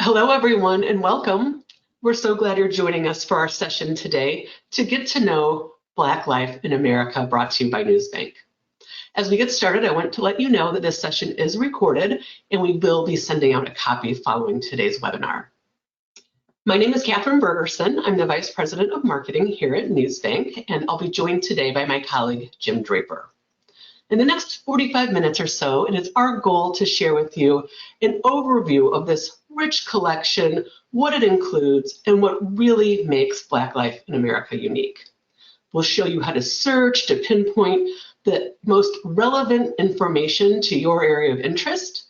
Hello, everyone, and welcome. We're so glad you're joining us for our session today to get to know Black Life in America, brought to you by NewsBank. As we get started, I want to let you know that this session is recorded and we will be sending out a copy following today's webinar. My name is Catherine Bergerson. I'm the Vice President of Marketing here at NewsBank, and I'll be joined today by my colleague, Jim Draper. In the next 45 minutes or so, it is our goal to share with you an overview of this rich collection, what it includes, and what really makes Black Life in America unique. We'll show you how to search, to pinpoint the most relevant information to your area of interest.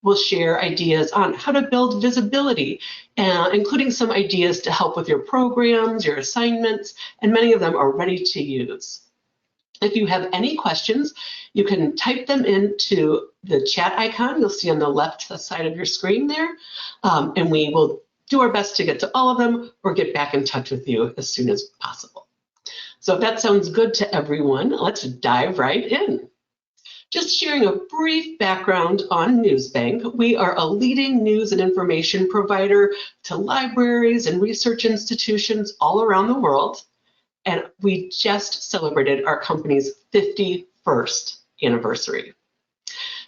We'll share ideas on how to build visibility, including some ideas to help with your programs, your assignments, and many of them are ready to use. If you have any questions, you can type them into the chat icon you'll see on the left side of your screen there, and we will do our best to get to all of them or get back in touch with you as soon as possible. So if that sounds good to everyone, let's dive right in. Just sharing a brief background on NewsBank, we are a leading news and information provider to libraries and research institutions all around the world. And we just celebrated our company's 51st anniversary.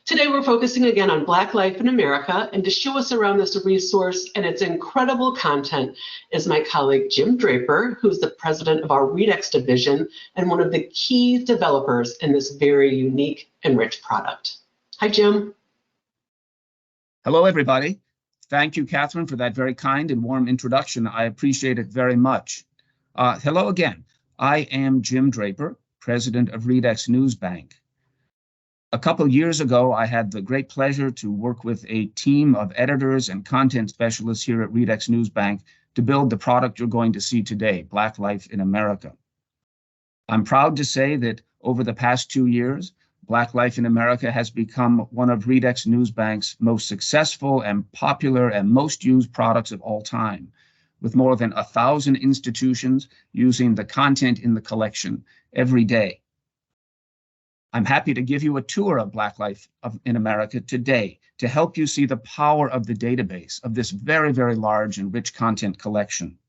Today, we're focusing again on Black Life in America, and to show us around this resource and its incredible content is my colleague, Jim Draper, who's the president of our ReadX division and one of the key developers in this very unique and rich product. Hi, Jim. Hello, everybody. Thank you, Catherine, for that very kind and warm introduction. I appreciate it very much. Hello again. I am Jim Draper, president of ReadX NewsBank. A couple years ago, I had the great pleasure to work with a team of editors and content specialists here at ReadX NewsBank to build the product you're going to see today, Black Life in America. I'm proud to say that over the past 2 years, Black Life in America has become one of ReadX NewsBank's most successful and popular and most used products of all time, with more than 1,000 institutions using the content in the collection every day. I'm happy to give you a tour of Black Life in America today to help you see the power of the database of this very, very large and rich content collection.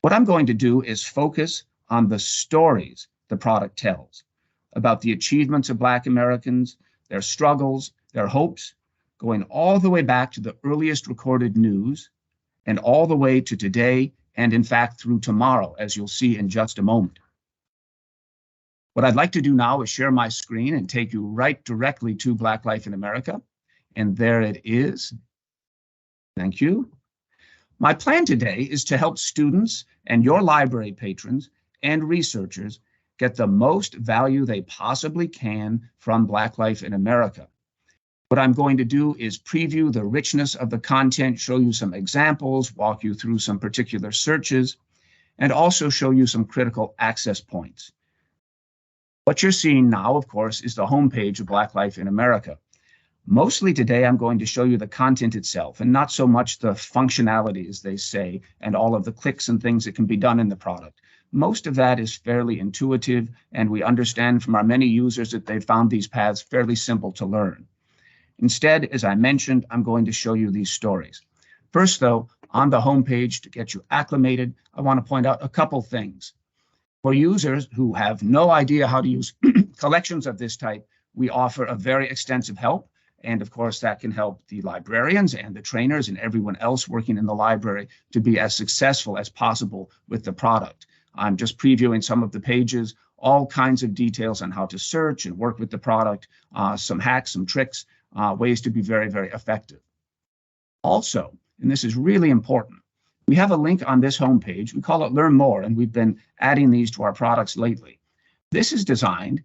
What I'm going to do is focus on the stories the product tells about the achievements of Black Americans, their struggles, their hopes, going all the way back to the earliest recorded news and all the way to today, and in fact through tomorrow, as you'll see in just a moment. What I'd like to do now is share my screen and take you right directly to Black Life in America. And there it is. Thank you. My plan today is to help students and your library patrons and researchers get the most value they possibly can from Black Life in America. What I'm going to do is preview the richness of the content, show you some examples, walk you through some particular searches, and also show you some critical access points. What you're seeing now, of course, is the homepage of Black Life in America. Mostly today, I'm going to show you the content itself and not so much the functionality, as they say, and all of the clicks and things that can be done in the product. Most of that is fairly intuitive, and we understand from our many users that they've found these paths fairly simple to learn. Instead, as I mentioned, I'm going to show you these stories. First, though, on the homepage, to get you acclimated, I want to point out a couple things. For users who have no idea how to use collections of this type, we offer a very extensive help. And of course, that can help the librarians and the trainers and everyone else working in the library to be as successful as possible with the product. I'm just previewing some of the pages, all kinds of details on how to search and work with the product, some hacks, some tricks, ways to be very, very effective. Also, and this is really important, we have a link on this homepage. We call it Learn More, and we've been adding these to our products lately. This is designed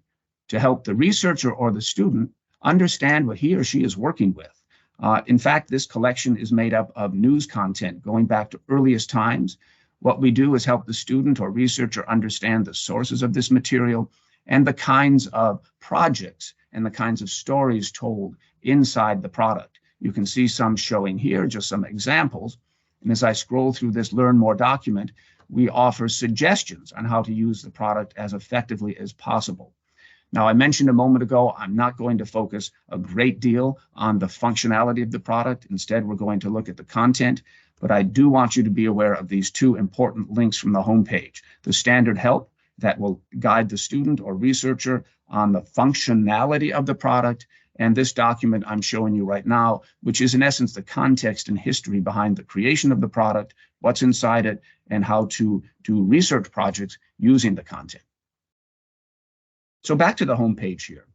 to help the researcher or the student understand what he or she is working with. In fact, this collection is made up of news content going back to earliest times. What we do is help the student or researcher understand the sources of this material and the kinds of projects and the kinds of stories told inside the product. You can see some showing here, just some examples. And as I scroll through this Learn More document, we offer suggestions on how to use the product as effectively as possible. Now, I mentioned a moment ago, I'm not going to focus a great deal on the functionality of the product. Instead, we're going to look at the content, but I do want you to be aware of these two important links from the homepage. The standard help that will guide the student or researcher on the functionality of the product, and this document I'm showing you right now, which is in essence the context and history behind the creation of the product, what's inside it, and how to do research projects using the content. So back to the home page here.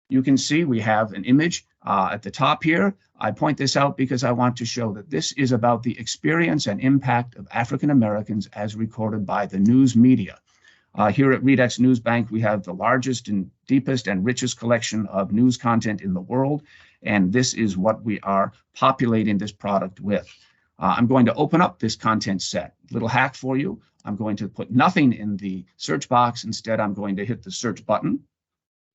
You can see we have an image at the top here. I point this out because I want to show that this is about the experience and impact of African Americans as recorded by the news media. Here at Redex NewsBank, we have the largest and deepest and richest collection of news content in the world, and this is what we are populating this product with. I'm going to open up this content set. Little hack for you. I'm going to put nothing in the search box. Instead, I'm going to hit the search button,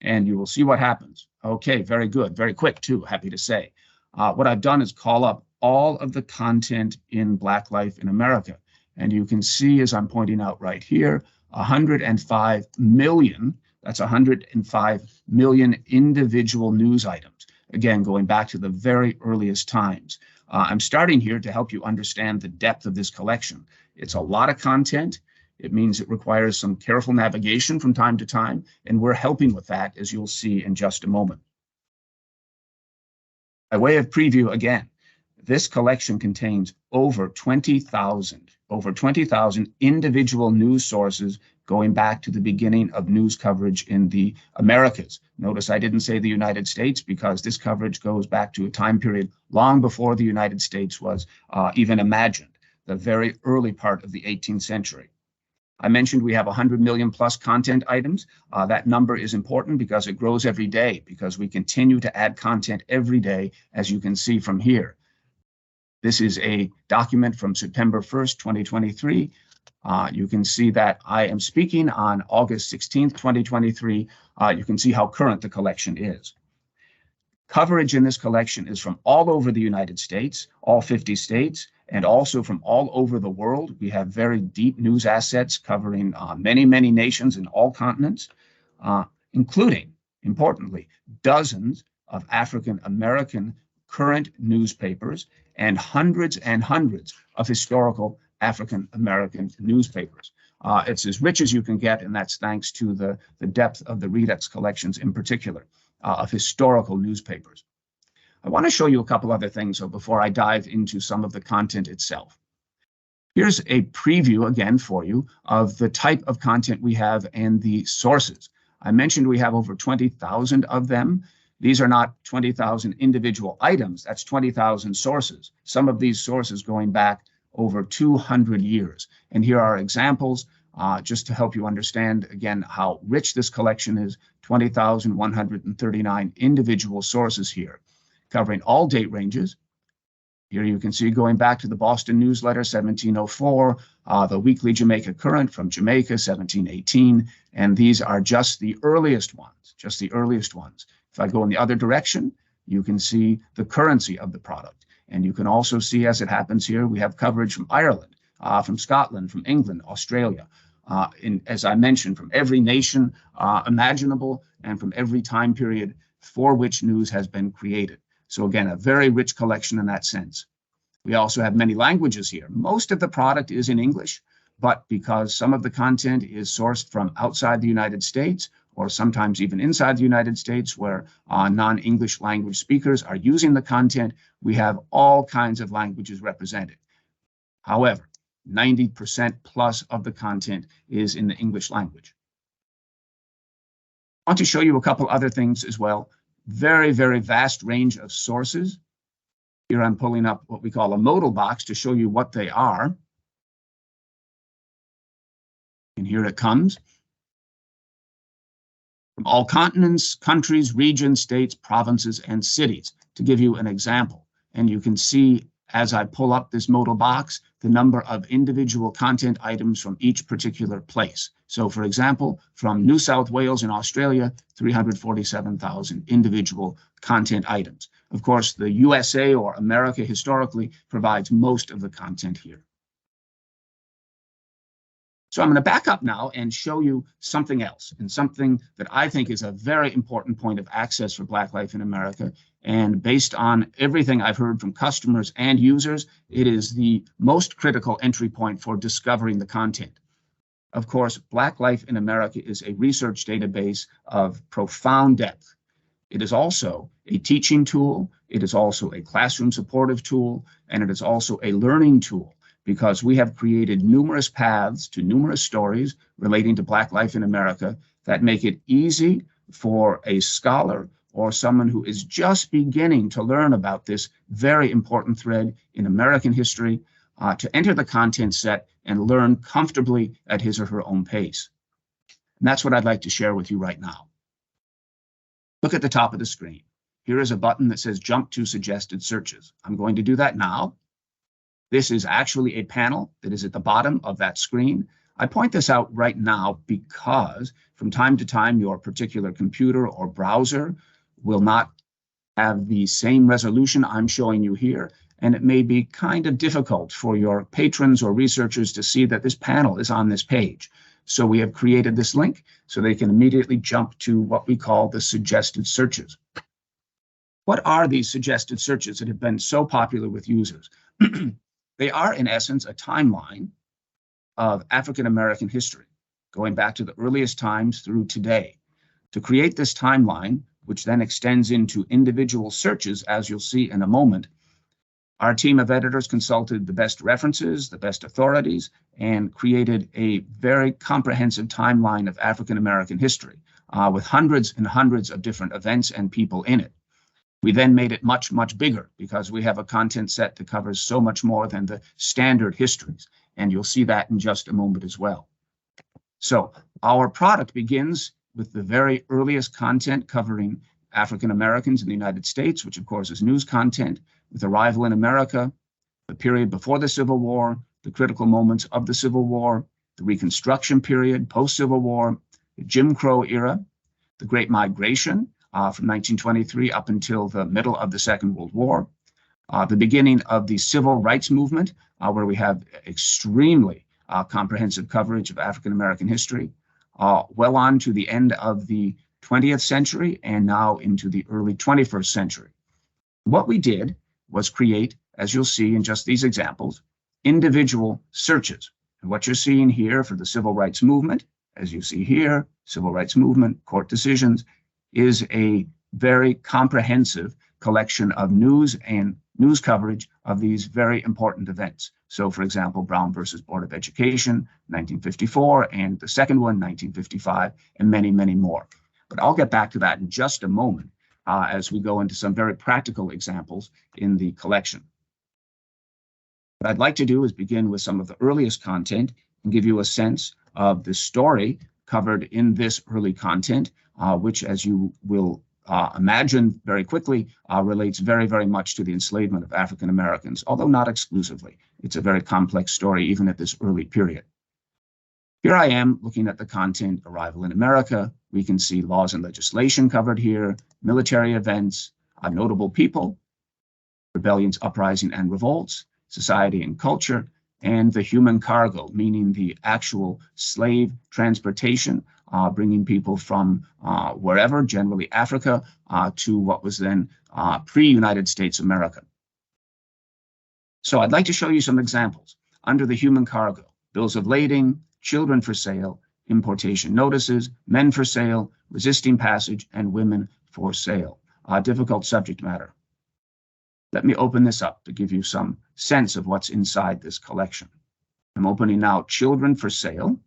and you will see what happens. Okay, very good. Very quick, too, happy to say. What I've done is call up all of the content in Black Life in America. And you can see, as I'm pointing out right here, 105 million, that's 105 million individual news items. Again, going back to the very earliest times. I'm starting here to help you understand the depth of this collection. It's a lot of content. It means it requires some careful navigation from time to time, and we're helping with that, as you'll see in just a moment. By way of preview again, this collection contains over 20,000 individual news sources going back to the beginning of news coverage in the Americas. Notice I didn't say the United States because this coverage goes back to a time period long before the United States was even imagined, the very early part of the 18th century. I mentioned we have 100 million plus content items. That number is important because it grows every day, because we continue to add content every day, as you can see from here. This is a document from September 1st, 2023. You can see that I am speaking on August 16th, 2023. You can see how current the collection is. Coverage in this collection is from all over the United States, all 50 states, and also from all over the world. We have very deep news assets covering many, many nations in all continents, including, importantly, dozens of African American current newspapers and hundreds of historical African American newspapers. It's as rich as you can get, and that's thanks to the depth of the Redex collections in particular of historical newspapers. I want to show you a couple other things before I dive into some of the content itself. Here's a preview again for you of the type of content we have and the sources. I mentioned we have over 20,000 of them. These are not 20,000 individual items, that's 20,000 sources. Some of these sources going back over 200 years. And here are examples just to help you understand, again, how rich this collection is. 20,139 individual sources here, covering all date ranges. Here you can see going back to the Boston Newsletter, 1704, the Weekly Jamaica Current from Jamaica, 1718, and these are just the earliest ones, If I go in the other direction, you can see the currency of the product. And you can also see, as it happens here, we have coverage from Ireland, from Scotland, from England, Australia, as I mentioned, from every nation imaginable and from every time period for which news has been created. So again, a very rich collection in that sense. We also have many languages here. Most of the product is in English, but because some of the content is sourced from outside the United States, or sometimes even inside the United States, where non-English language speakers are using the content, we have all kinds of languages represented. However, 90% plus of the content is in the English language. I want to show you a couple other things as well. Very, very vast range of sources. Here I'm pulling up what we call a modal box to show you what they are. And here it comes. From all continents, countries, regions, states, provinces, and cities, to give you an example. And you can see, as I pull up this modal box, the number of individual content items from each particular place. So, for example, from New South Wales in Australia, 347,000 individual content items. Of course, the USA or America historically provides most of the content here. So I'm going to back up now and show you something else, and something that I think is a very important point of access for Black life in America. And based on everything I've heard from customers and users, it is the most critical entry point for discovering the content. Of course, Black life in America is a research database of profound depth. It is also a teaching tool. It is also a classroom supportive tool, and it is also a learning tool, because we have created numerous paths to numerous stories relating to Black life in America that make it easy for a scholar or someone who is just beginning to learn about this very important thread in American history to enter the content set and learn comfortably at his or her own pace. And that's what I'd like to share with you right now. Look at the top of the screen. Here is a button that says Jump to Suggested Searches. I'm going to do that now. This is actually a panel that is at the bottom of that screen. I point this out right now because from time to time, your particular computer or browser will not have the same resolution I'm showing you here, and it may be kind of difficult for your patrons or researchers to see that this panel is on this page. So we have created this link so they can immediately jump to what we call the suggested searches. What are these suggested searches that have been so popular with users? They are, in essence, a timeline of African American history, going back to the earliest times through today. To create this timeline, which then extends into individual searches, as you'll see in a moment, our team of editors consulted the best references, the best authorities, and created a very comprehensive timeline of African American history with hundreds and hundreds of different events and people in it. We then made it much, much bigger because we have a content set that covers so much more than the standard histories, and you'll see that in just a moment as well. So our product begins with the very earliest content covering African Americans in the United States, which of course is news content, with arrival in America, the period before the Civil War, the critical moments of the Civil War, the Reconstruction period, post-Civil War, the Jim Crow era, the Great Migration from 1923 up until the middle of the Second World War, the beginning of the Civil Rights Movement, where we have extremely comprehensive coverage of African American history, well on to the end of the 20th century and now into the early 21st century. What we did was create, as you'll see in just these examples, individual searches. And what you're seeing here for the Civil Rights Movement, as you see here, Civil Rights Movement, court decisions, is a very comprehensive collection of news and news coverage of these very important events. So, for example, Brown versus Board of Education, 1954, and the second one, 1955, and many, many more. But I'll get back to that in just a moment as we go into some very practical examples in the collection. What I'd like to do is begin with some of the earliest content and give you a sense of the story covered in this early content, which, as you will imagine very quickly, relates very, very much to the enslavement of African Americans, although not exclusively. It's a very complex story, even at this early period. Here I am looking at the content, arrival in America. We can see laws and legislation covered here, military events, notable people, rebellions, uprising, and revolts, society and culture, and the human cargo, meaning the actual slave transportation, bringing people from wherever, generally Africa, to what was then pre-United States America. So I'd like to show you some examples. Under the human cargo, bills of lading, children for sale, importation notices, men for sale, resisting passage, and women for sale. Difficult subject matter. Let me open this up to give you some sense of what's inside this collection. I'm opening now Children for Sale.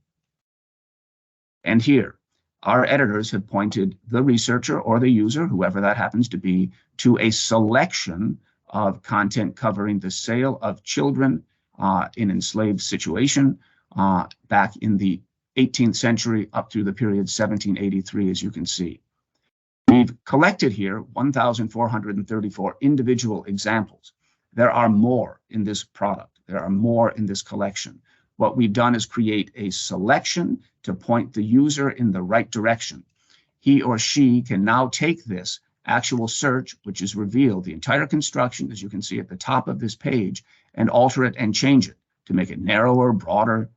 And here, our editors have pointed the researcher or the user, whoever that happens to be, to a selection of content covering the sale of children in enslaved situation back in the 18th century up through the period 1783, as you can see. We've collected here 1,434 individual examples. There are more in this product. There are more in this collection. What we've done is create a selection to point the user in the right direction. He or she can now take this actual search, which is revealed, the entire construction, as you can see at the top of this page, and alter it and change it to make it narrower, broader,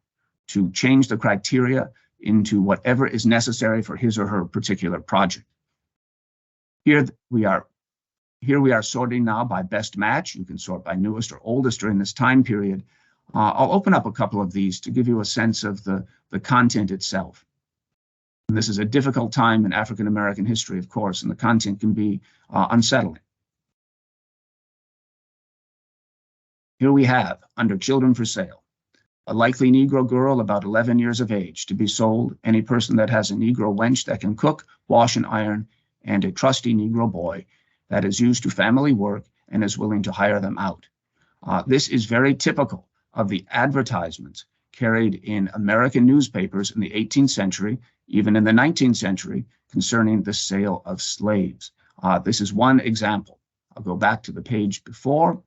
to change the criteria into whatever is necessary for his or her particular project. Here we are sorting now by best match. You can sort by newest or oldest during this time period. I'll open up a couple of these to give you a sense of the content itself. And this is a difficult time in African American history, of course, and the content can be unsettling. Here we have, under children for sale, a likely Negro girl about 11 years of age to be sold, any person that has a Negro wench that can cook, wash, and iron, and a trusty Negro boy that is used to family work and is willing to hire them out. This is very typical of the advertisements carried in American newspapers in the 18th century, even in the 19th century, concerning the sale of slaves. This is one example. I'll go back to the page before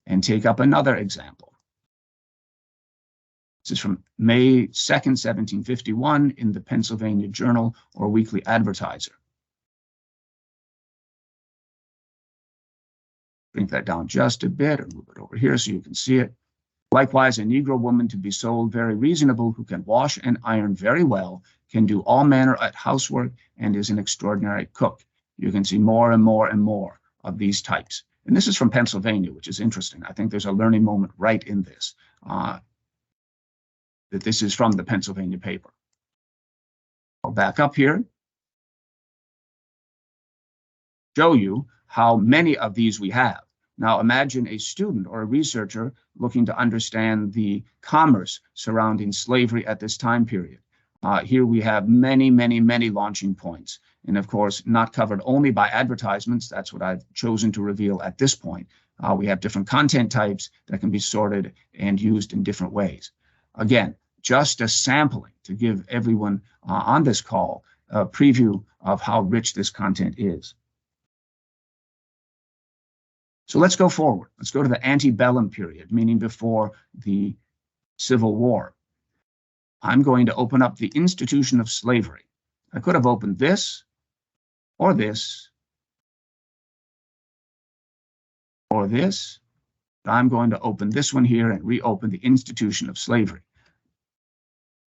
and take up another example. This is from May 2nd, 1751 in the Pennsylvania Journal or Weekly Advertiser. Bring that down just a bit or move it over here so you can see it. Likewise, a Negro woman to be sold, very reasonable, who can wash and iron very well, can do all manner of housework, and is an extraordinary cook. You can see more and more and more of these types. And this is from Pennsylvania, which is interesting. I think there's a learning moment right in this, that this is from the Pennsylvania paper. I'll back up here, show you how many of these we have. Now imagine a student or a researcher looking to understand the commerce surrounding slavery at this time period. Here we have many, many, many launching points. And of course, not covered only by advertisements. That's what I've chosen to reveal at this point. We have different content types that can be sorted and used in different ways. Again, just a sampling to give everyone on this call a preview of how rich this content is. So let's go forward. Let's go to the antebellum period, meaning before the Civil War. I'm going to open up the institution of slavery. I could have opened this, or this, or this. But I'm going to open this one here and reopen the institution of slavery.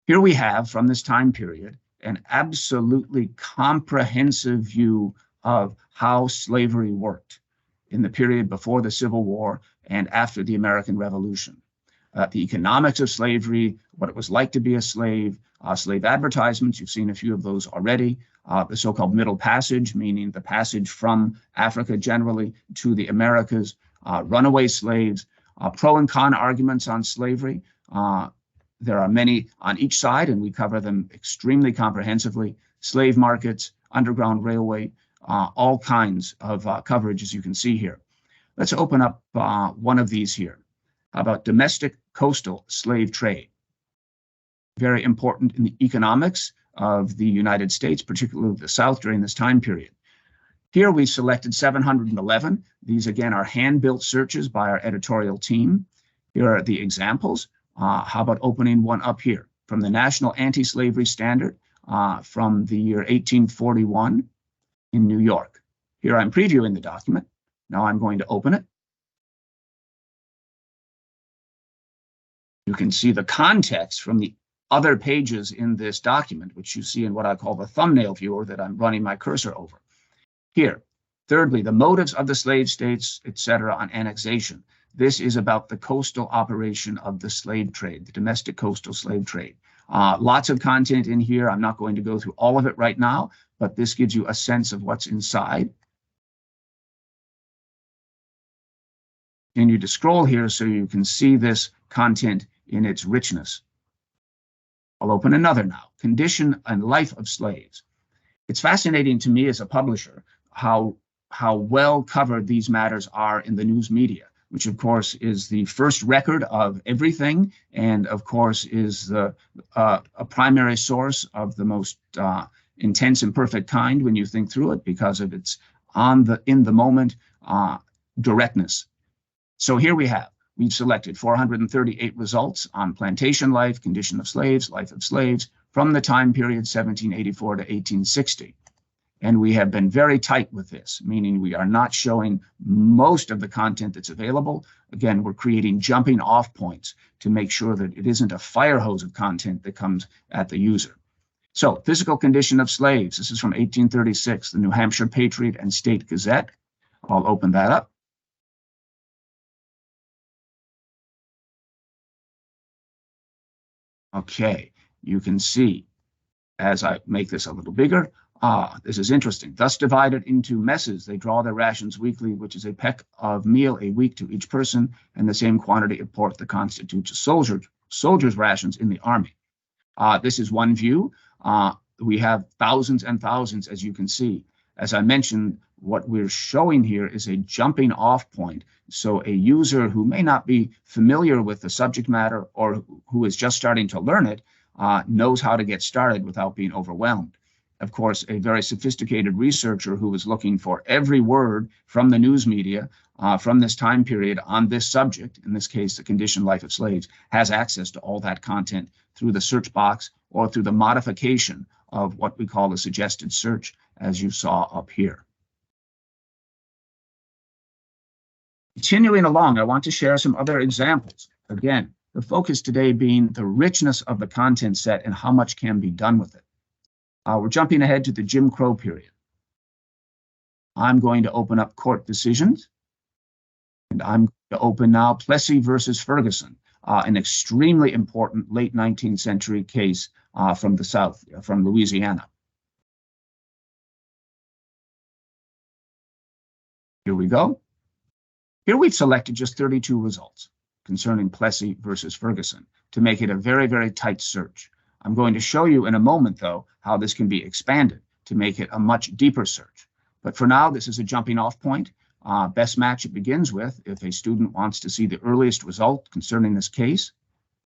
Here we have, from this time period, an absolutely comprehensive view of how slavery worked in the period before the Civil War and after the American Revolution. The economics of slavery, what it was like to be a slave, slave advertisements, you've seen a few of those already, the so-called Middle Passage, meaning the passage from Africa generally to the Americas, runaway slaves, pro and con arguments on slavery. There are many on each side, and we cover them extremely comprehensively. Slave markets, underground railway, all kinds of coverage, as you can see here. Let's open up one of these here. How about domestic coastal slave trade? Very important in the economics of the United States, particularly the South during this time period. Here we selected 711. These again are hand-built searches by our editorial team. Here are the examples. How about opening one up here from the National Anti-Slavery Standard from the year 1841 in New York. Here I'm previewing the document. Now I'm going to open it. You can see the context from the other pages in this document, which you see in what I call the thumbnail viewer that I'm running my cursor over. Here, thirdly, the motives of the slave states, etc., on annexation. This is about the coastal operation of the slave trade, the domestic coastal slave trade. Lots of content in here. I'm not going to go through all of it right now, but this gives you a sense of what's inside. Continue to scroll here so you can see this content in its richness. I'll open another now, Condition and Life of Slaves. It's fascinating to me as a publisher how well covered these matters are in the news media, which of course is the first record of everything, and of course is a primary source of the most intense and perfect kind when you think through it, because of its in the moment directness. So here we've selected 438 results on plantation life, condition of slaves, life of slaves from the time period 1784 to 1860. And we have been very tight with this, meaning we are not showing most of the content that's available. Again, we're creating jumping off points to make sure that it isn't a fire hose of content that comes at the user. So, physical condition of slaves. This is from 1836, the New Hampshire Patriot and State Gazette. I'll open that up. Okay, you can see as I make this a little bigger, this is interesting. Thus divided into messes, they draw their rations weekly, which is a peck of meal a week to each person, and the same quantity of pork that constitutes a soldier's rations in the army. This is one view. We have thousands and thousands, as you can see. As I mentioned, what we're showing here is a jumping off point. So a user who may not be familiar with the subject matter or who is just starting to learn it knows how to get started without being overwhelmed. Of course, a very sophisticated researcher who is looking for every word from the news media from this time period on this subject, in this case, the condition life of slaves, has access to all that content through the search box or through the modification of what we call a suggested search, as you saw up here. Continuing along, I want to share some other examples. Again, the focus today being the richness of the content set and how much can be done with it. We're jumping ahead to the Jim Crow period. I'm going to open up court decisions, and I'm going to open now Plessy versus Ferguson, an extremely important late 19th century case from the South, from Louisiana. Here we go. Here we've selected just 32 results concerning Plessy versus Ferguson to make it a very, very tight search. I'm going to show you in a moment, though, how this can be expanded to make it a much deeper search. But for now, this is a jumping off point. Best match it begins with, if a student wants to see the earliest result concerning this case,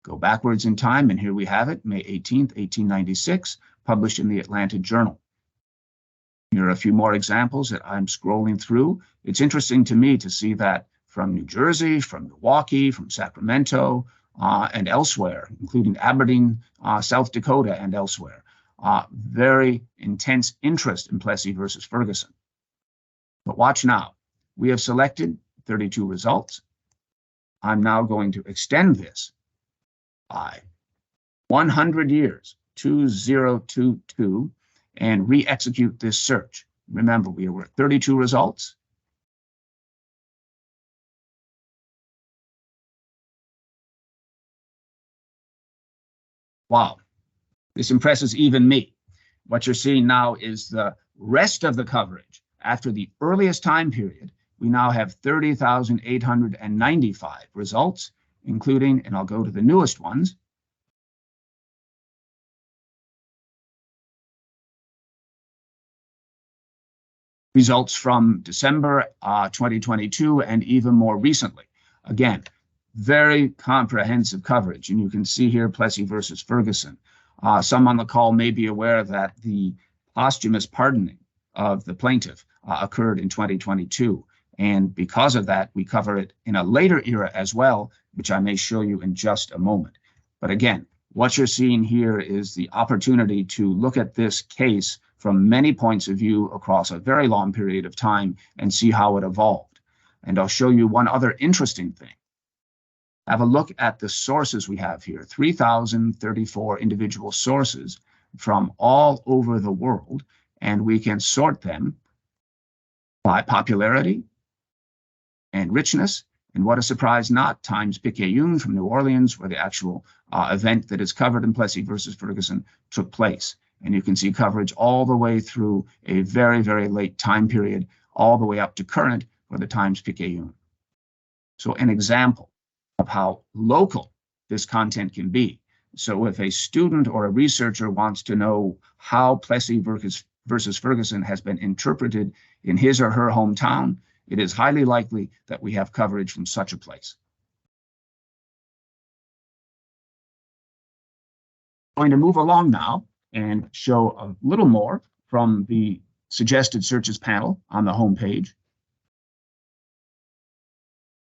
go backwards in time, and here we have it, May 18th, 1896, published in the Atlanta Journal. Here are a few more examples that I'm scrolling through. It's interesting to me to see that from New Jersey, from Milwaukee, from Sacramento, and elsewhere, including Aberdeen, South Dakota, and elsewhere. Very intense interest in Plessy versus Ferguson. But watch now. We have selected 32 results. I'm now going to extend this by 100 years, 2022, and re-execute this search. Remember, we were at 32 results. Wow, this impresses even me. What you're seeing now is the rest of the coverage. After the earliest time period, we now have 30,895 results, including, and I'll go to the newest ones, results from December 2022 and even more recently. Again, very comprehensive coverage. And you can see here Plessy versus Ferguson. Some on the call may be aware that the posthumous pardoning of the plaintiff occurred in 2022. And because of that, we cover it in a later era as well, which I may show you in just a moment. But again, what you're seeing here is the opportunity to look at this case from many points of view across a very long period of time and see how it evolved. And I'll show you one other interesting thing. Have a look at the sources we have here, 3,034 individual sources from all over the world, and we can sort them by popularity and richness, and what a surprise not, Times-Picayune from New Orleans, where the actual event that is covered in Plessy versus Ferguson took place. And you can see coverage all the way through a very, very late time period, all the way up to current for the Times-Picayune. So an example of how local this content can be. So if a student or a researcher wants to know how Plessy versus Ferguson has been interpreted in his or her hometown, it is highly likely that we have coverage from such a place. I'm going to move along now and show a little more from the suggested searches panel on the home page.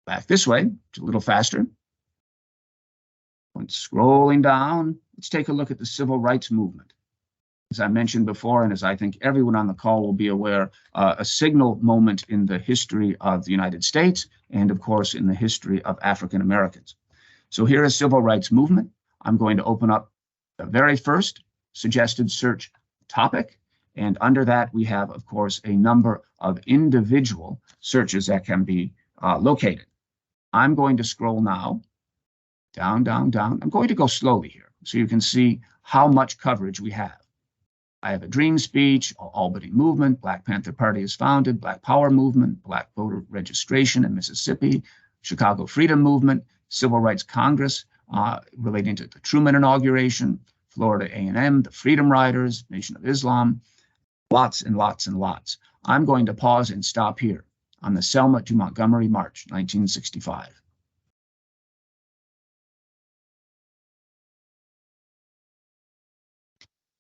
Back this way, a little faster. When scrolling down, let's take a look at the civil rights movement. as I mentioned before, and as I think everyone on the call will be aware, a signal moment in the history of the United States and, of course, in the history of African Americans. So here is civil rights movement. I'm going to open up the very first suggested search topic. And under that, we have, of course, a number of individual searches that can be located. I'm going to scroll now down, down, down. I'm going to go slowly here so you can see how much coverage we have. I have a dream speech, Albany movement, Black Panther Party is founded, Black Power movement, Black voter registration in Mississippi, Chicago Freedom Movement, Civil Rights Congress relating to the Truman inauguration, Florida A&M, the Freedom Riders, Nation of Islam, lots and lots and lots. I'm going to pause and stop here on the Selma to Montgomery March, 1965.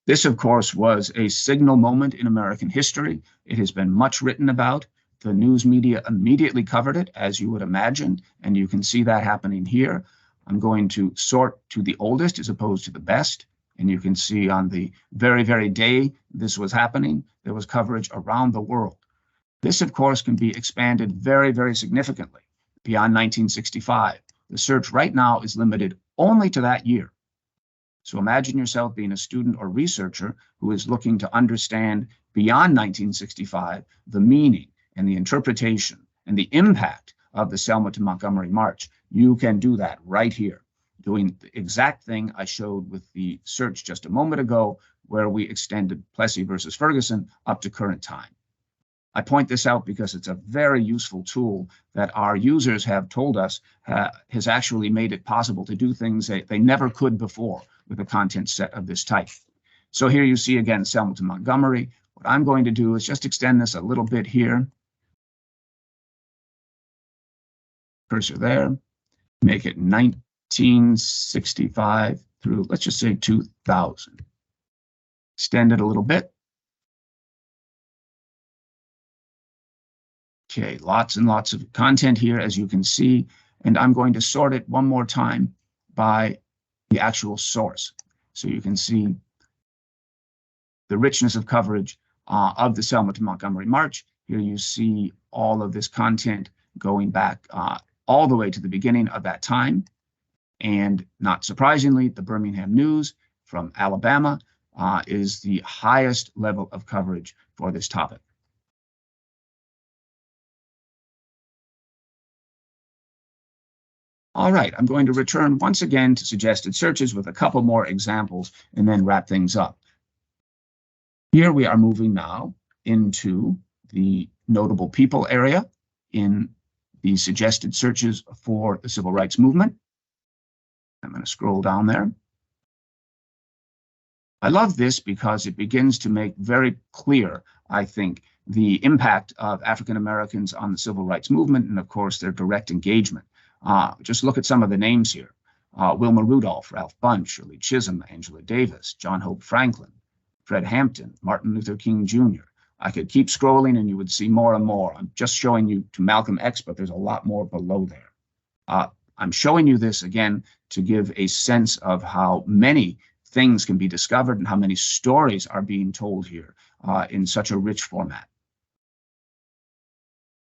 This, of course, was a signal moment in American history. It has been much written about. The news media immediately covered it, as you would imagine, and you can see that happening here. I'm going to sort to the oldest as opposed to the best, and you can see on the very, very day this was happening, there was coverage around the world. This, of course, can be expanded very, very significantly beyond 1965. The search right now is limited only to that year. So imagine yourself being a student or researcher who is looking to understand beyond 1965 the meaning and the interpretation and the impact of the Selma to Montgomery March. You can do that right here, doing the exact thing I showed with the search just a moment ago, where we extended Plessy versus Ferguson up to current time. I point this out because it's a very useful tool that our users have told us has actually made it possible to do things they never could before with a content set of this type. So here you see again Selma to Montgomery. What I'm going to do is just extend this a little bit here. Cursor there. Make it 1965 through, let's just say 2000. Extend it a little bit. Okay, lots and lots of content here, as you can see, and I'm going to sort it one more time by the actual source. So you can see the richness of coverage of the Selma to Montgomery March. Here you see all of this content going back all the way to the beginning of that time. And not surprisingly, the Birmingham News from Alabama is the highest level of coverage for this topic. All right, I'm going to return once again to suggested searches with a couple more examples and then wrap things up. Here we are moving now into the notable people area in the suggested searches for the civil rights movement. I'm going to scroll down there. I love this because it begins to make very clear, I think, the impact of African Americans on the civil rights movement and, of course, their direct engagement. Just look at some of the names here. Wilma Rudolph, Ralph Bunche, Shirley Chisholm, Angela Davis, John Hope Franklin, Fred Hampton, Martin Luther King Jr. I could keep scrolling and you would see more and more. I'm just showing you to Malcolm X, but there's a lot more below there. I'm showing you this again to give a sense of how many things can be discovered and how many stories are being told here in such a rich format.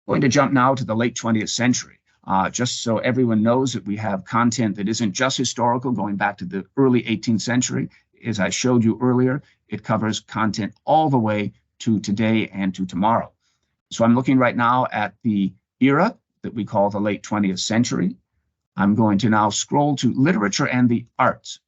I'm going to jump now to the late 20th century. Just so everyone knows that we have content that isn't just historical, going back to the early 18th century. As I showed you earlier, it covers content all the way to today and to tomorrow. So I'm looking right now at the era that we call the late 20th century. I'm going to now scroll to literature and the arts.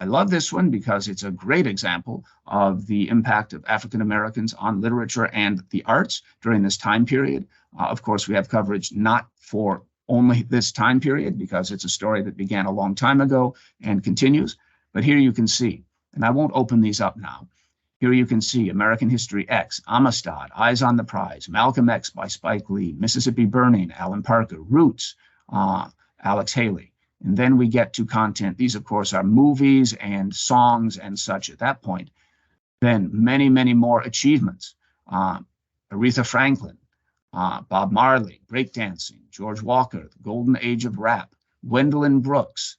I love this one because it's a great example of the impact of African Americans on literature and the arts during this time period. Of course, we have coverage not for only this time period because it's a story that began a long time ago and continues. But here you can see, and I won't open these up now. Here you can see American History X, Amistad, Eyes on the Prize, Malcolm X by Spike Lee, Mississippi Burning, Alan Parker, Roots, Alex Haley. And then we get to content. These, of course, are movies and songs and such at that point. Then many, many more achievements. Aretha Franklin, Bob Marley, breakdancing, George Walker, the golden age of rap, Gwendolyn Brooks,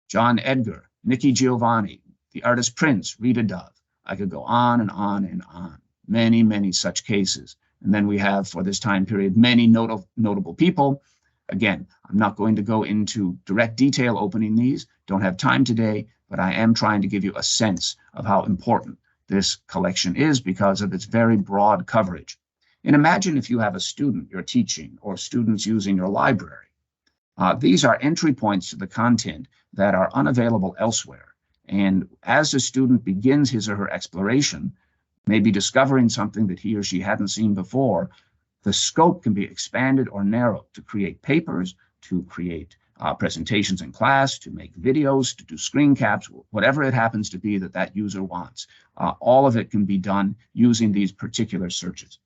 John Edgar, Nikki Giovanni, the artist Prince, Rita Dove. I could go on and on and on. Many, many such cases. And then we have, for this time period, many notable people. Again, I'm not going to go into direct detail opening these. Don't have time today, but I am trying to give you a sense of how important this collection is because of its very broad coverage. And imagine if you have a student you're teaching or students using your library. These are entry points to the content that are unavailable elsewhere. And as the student begins his or her exploration, maybe discovering something that he or she hadn't seen before, the scope can be expanded or narrowed to create papers, to create presentations in class, to make videos, to do screen caps, whatever it happens to be that that user wants. All of it can be done using these particular searches.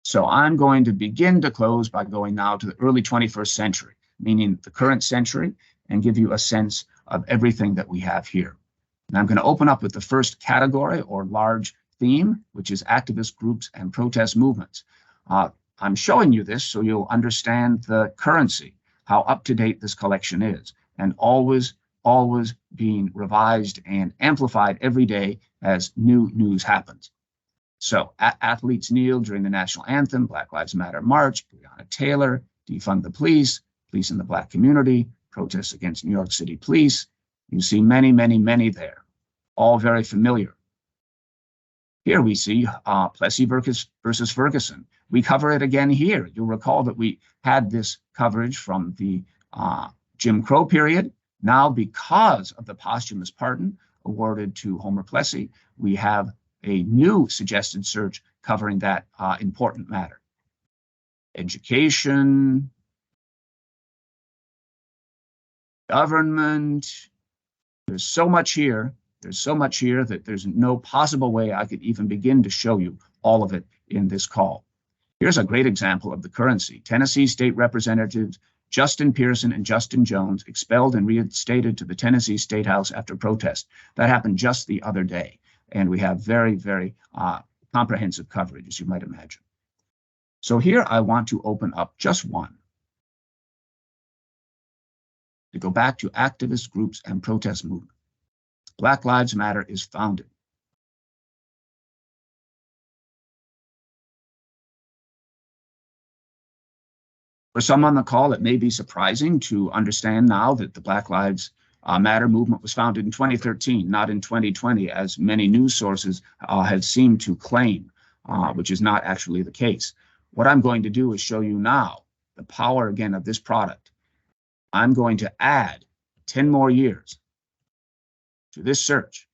So I'm going to begin to close by going now to the early 21st century, meaning the current century, and give you a sense of everything that we have here. And I'm going to open up with the first category or large theme, which is activist groups and protest movements. I'm showing you this so you'll understand the currency, how up-to-date this collection is, and always being revised and amplified every day as new news happens. So athletes kneel during the national anthem, Black Lives Matter march, Breonna Taylor, defund the police, police in the Black community, protests against New York City police. You see many, many, many there, all very familiar. Here we see Plessy versus Ferguson. We cover it again here. You'll recall that we had this coverage from the Jim Crow period. Now, because of the posthumous pardon awarded to Homer Plessy, we have a new suggested search covering that important matter. Education, government, there's so much here. There's so much here that there's no possible way I could even begin to show you all of it in this call. Here's a great example of the currency. Tennessee State Representatives Justin Pearson and Justin Jones expelled and reinstated to the Tennessee State House after protest. That happened just the other day. And we have very, very comprehensive coverage, as you might imagine. So here I want to open up just one to go back to activist groups and protest movement. Black Lives Matter is founded. For some on the call, it may be surprising to understand now that the Black Lives Matter movement was founded in 2013, not in 2020, as many news sources have seemed to claim, which is not actually the case. What I'm going to do is show you now the power, again, of this product. I'm going to add 10 more years to this search.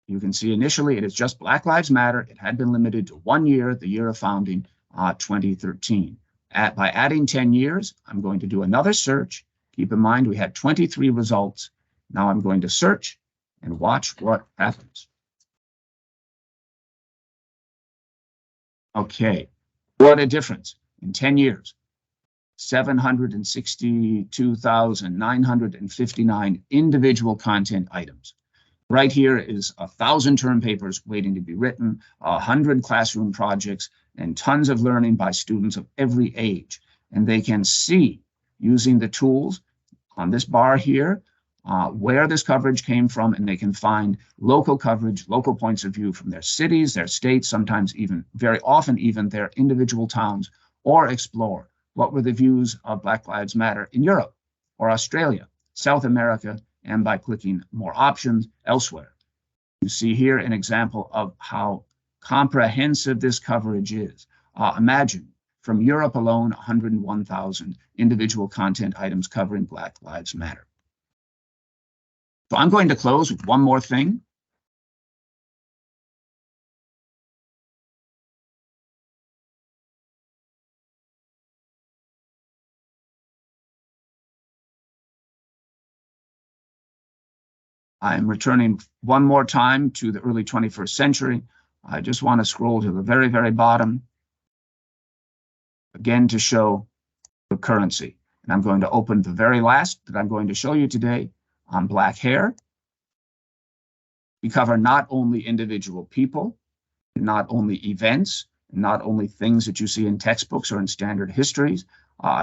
You can see initially it is just Black Lives Matter. It had been limited to 1 year, the year of founding, 2013. By adding 10 years, I'm going to do another search. Keep in mind, we had 23 results. Now I'm going to search and watch what happens. Okay, what a difference in 10 years. 762,959 individual content items. Right here is 1,000 term papers waiting to be written, 100 classroom projects, and tons of learning by students of every age. And they can see, using the tools on this bar here, where this coverage came from, and they can find local coverage, local points of view from their cities, their states, sometimes even, very often even their individual towns, or explore what were the views of Black Lives Matter in Europe or Australia, South America, and by clicking more options elsewhere. You see here an example of how comprehensive this coverage is. Imagine, from Europe alone, 101,000 individual content items covering Black Lives Matter. So I'm going to close with one more thing. I'm returning one more time to the early 21st century. I just want to scroll to the very, very bottom, again, to show the currency. And I'm going to open the very last that I'm going to show you today on black hair. We cover not only individual people, not only events, not only things that you see in textbooks or in standard histories.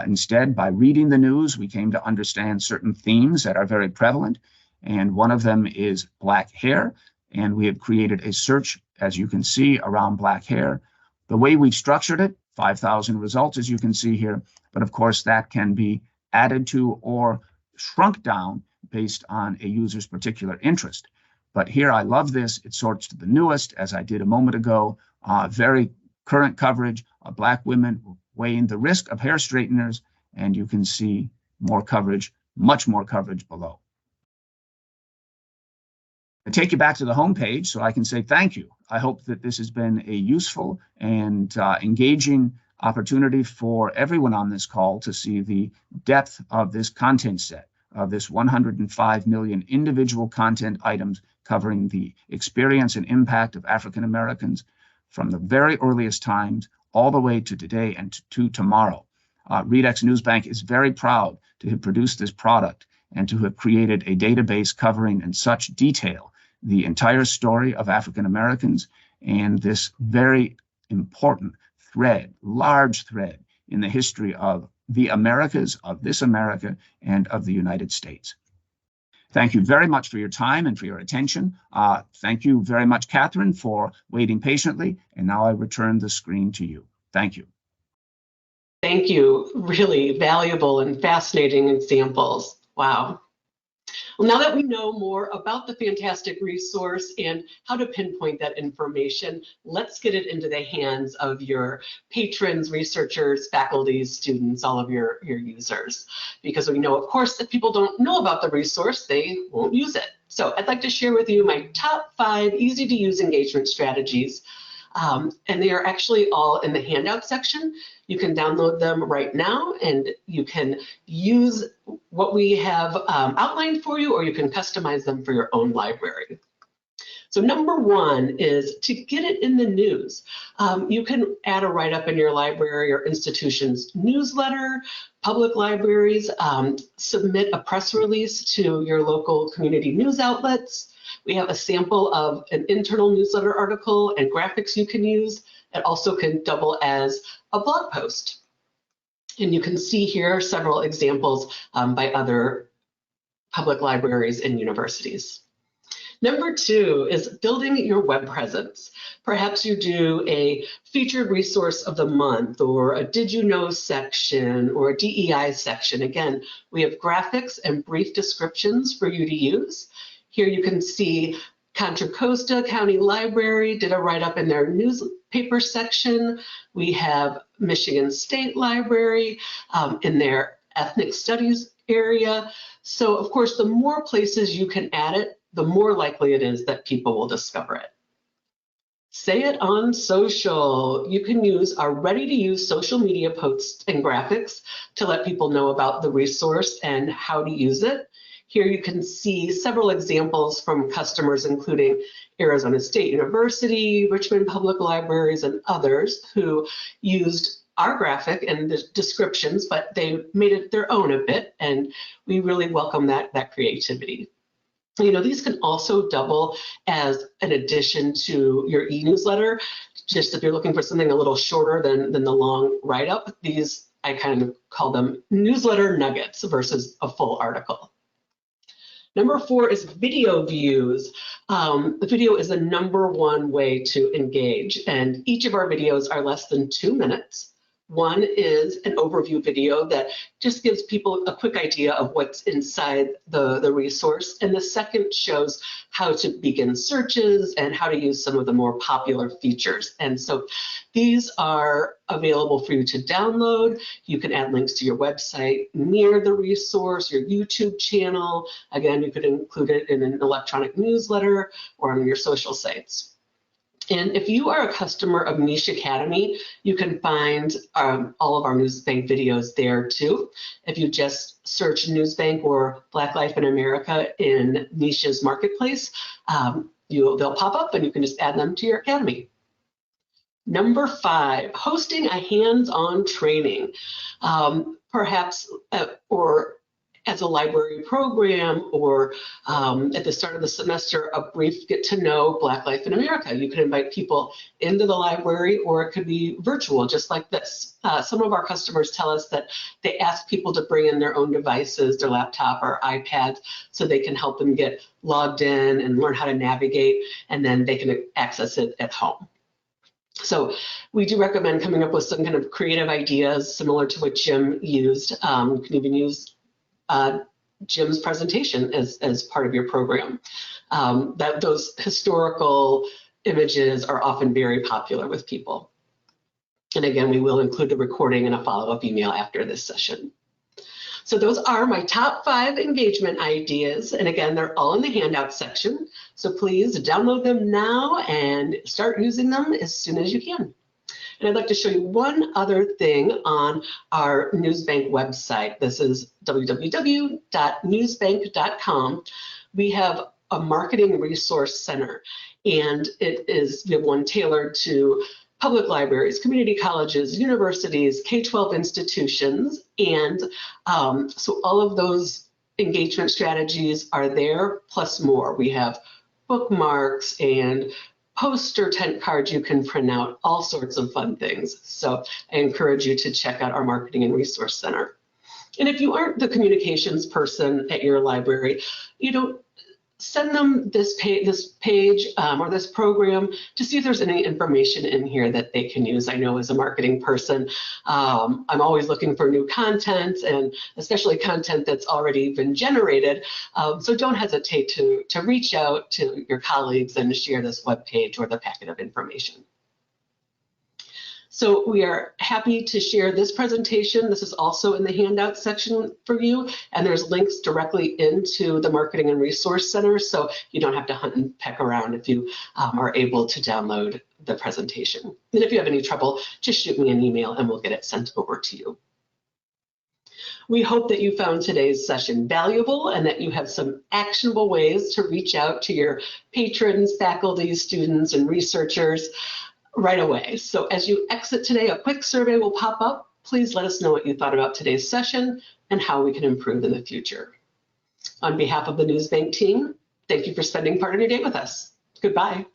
Instead, by reading the news, we came to understand certain themes that are very prevalent. and one of them is black hair. And we have created a search, as you can see, around black hair. The way we've structured it, 5,000 results, as you can see here, but of course that can be added to or shrunk down based on a user's particular interest. But here, I love this. It sorts to the newest, as I did a moment ago, very current coverage of Black women weighing the risk of hair straighteners, and you can see more coverage, much more coverage below. I take you back to the home page so I can say thank you. I hope that this has been a useful and engaging opportunity for everyone on this call to see the depth of this content set, of this 105 million individual content items covering the experience and impact of African Americans from the very earliest times all the way to today and to tomorrow. Redex NewsBank is very proud to have produced this product and to have created a database covering in such detail the entire story of African Americans and this very important thread, large thread in the history of the Americas, of this America, and of the United States. Thank you very much for your time and for your attention. Thank you very much, Catherine, for waiting patiently. And now I return the screen to you. Thank you. Thank you. Really valuable and fascinating examples. Wow. Well, now that we know more about the fantastic resource and how to pinpoint that information, let's get it into the hands of your patrons, researchers, faculty, students, all of your users. Because we know, of course, if people don't know about the resource, they won't use it. So I'd like to share with you my top 5 easy-to-use engagement strategies. And they are actually all in the handout section. You can download them right now, and you can use what we have outlined for you, or you can customize them for your own library. So number 1 is to get it in the news. You can add a write-up in your library or institution's newsletter, public libraries, submit a press release to your local community news outlets. We have a sample of an internal newsletter article and graphics you can use. It also can double as a blog post. And you can see here several examples by other public libraries and universities. Number 2 is building your web presence. Perhaps you do a featured resource of the month, or a did you know section, or a DEI section. Again, we have graphics and brief descriptions for you to use. Here you can see Contra Costa County Library did a write-up in their newspaper section. We have Michigan State Library in their ethnic studies area. So of course, the more places you can add it, the more likely it is that people will discover it. Say it on social. You can use our ready-to-use social media posts and graphics to let people know about the resource and how to use it. Here you can see several examples from customers, including Arizona State University, Richmond Public Libraries, and others who used our graphic and the descriptions, but they made it their own a bit, and we really welcome that creativity. You know, these can also double as an addition to your e-newsletter. Just if you're looking for something a little shorter than the long write-up, these, I kind of call them newsletter nuggets versus a full article. Number 4 is video views. The video is the number 1 way to engage, and each of our videos are less than 2 minutes. One is an overview video that just gives people a quick idea of what's inside the resource. And the second shows how to begin searches and how to use some of the more popular features. And so these are available for you to download. You can add links to your website near the resource, your YouTube channel. Again, you could include it in an electronic newsletter or on your social sites. And if you are a customer of Niche Academy, you can find all of our NewsBank videos there too. If you just search NewsBank or Black Life in America in Niche's marketplace, they'll pop up and you can just add them to your academy. Number 5, hosting a hands-on training, perhaps or as a library program, or at the start of the semester, a brief get to know Black Life in America. You can invite people into the library, or it could be virtual, just like this. Some of our customers tell us that they ask people to bring in their own devices, their laptop or iPads, so they can help them get logged in and learn how to navigate, and then they can access it at home. So we do recommend coming up with some kind of creative ideas similar to what Jim used. You can even use Jim's presentation as part of your program. Those historical images are often very popular with people. And again, we will include the recording in a follow-up email after this session. So those are my top 5 engagement ideas. And again, they're all in the handout section. So please download them now and start using them as soon as you can. And I'd like to show you one other thing on our NewsBank website. This is www.newsbank.com. We have a marketing resource center, and we have one tailored to public libraries, community colleges, universities, K-12 institutions, and so all of those engagement strategies are there, plus more. We have bookmarks and poster tent cards you can print out, all sorts of fun things. So I encourage you to check out our Marketing and Resource Center. And if you aren't the communications person at your library, send them this page or this program to see if there's any information in here that they can use. I know as a marketing person, I'm always looking for new content, and especially content that's already been generated. So don't hesitate to reach out to your colleagues and share this web page or the packet of information. So we are happy to share this presentation. This is also in the handout section for you, and there's links directly into the Marketing and Resource Center, so you don't have to hunt and peck around if you are able to download the presentation. And if you have any trouble, just shoot me an email and we'll get it sent over to you. We hope that you found today's session valuable and that you have some actionable ways to reach out to your patrons, faculty, students, and researchers right away. So as you exit today, a quick survey will pop up. Please let us know what you thought about today's session and how we can improve in the future. On behalf of the NewsBank team, thank you for spending part of your day with us. Goodbye.